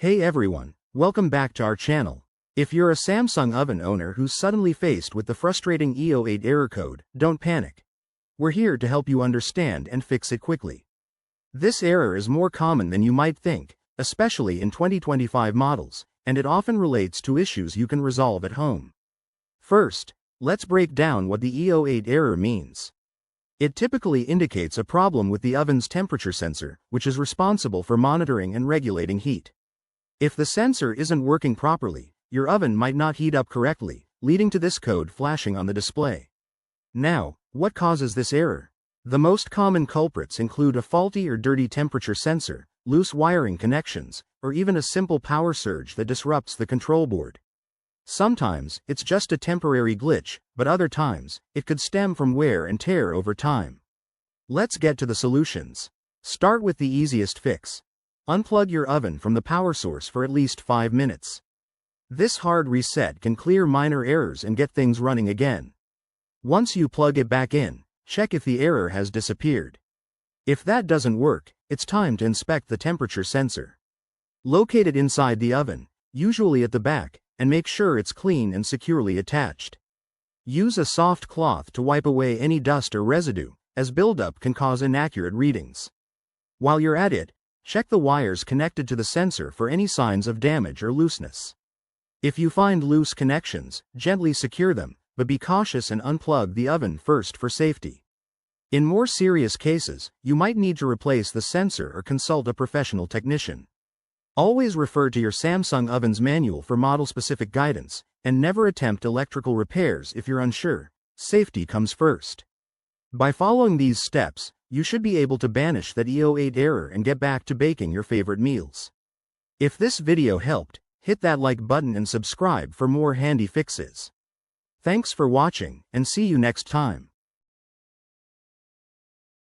Hey everyone, welcome back to our channel. If you're a Samsung oven owner who's suddenly faced with the frustrating E08 error code, don't panic. We're here to help you understand and fix it quickly. This error is more common than you might think, especially in 2025 models, and it often relates to issues you can resolve at home. First, let's break down what the E08 error means. It typically indicates a problem with the oven's temperature sensor, which is responsible for monitoring and regulating heat. If the sensor isn't working properly, your oven might not heat up correctly, leading to this code flashing on the display. Now, what causes this error? The most common culprits include a faulty or dirty temperature sensor, loose wiring connections, or even a simple power surge that disrupts the control board. Sometimes, it's just a temporary glitch, but other times, it could stem from wear and tear over time. Let's get to the solutions. Start with the easiest fix. Unplug your oven from the power source for at least 5 minutes. This hard reset can clear minor errors and get things running again. Once you plug it back in, check if the error has disappeared. If that doesn't work, it's time to inspect the temperature sensor. Locate it inside the oven, usually at the back, and make sure it's clean and securely attached. Use a soft cloth to wipe away any dust or residue, as buildup can cause inaccurate readings. While you're at it, check the wires connected to the sensor for any signs of damage or looseness. If you find loose connections, gently secure them, but be cautious and unplug the oven first for safety. In more serious cases, you might need to replace the sensor or consult a professional technician. Always refer to your Samsung oven's manual for model-specific guidance, and never attempt electrical repairs if you're unsure. Safety comes first. By following these steps, you should be able to banish that E08 error and get back to baking your favorite meals. If this video helped, hit that like button and subscribe for more handy fixes. Thanks for watching, and see you next time.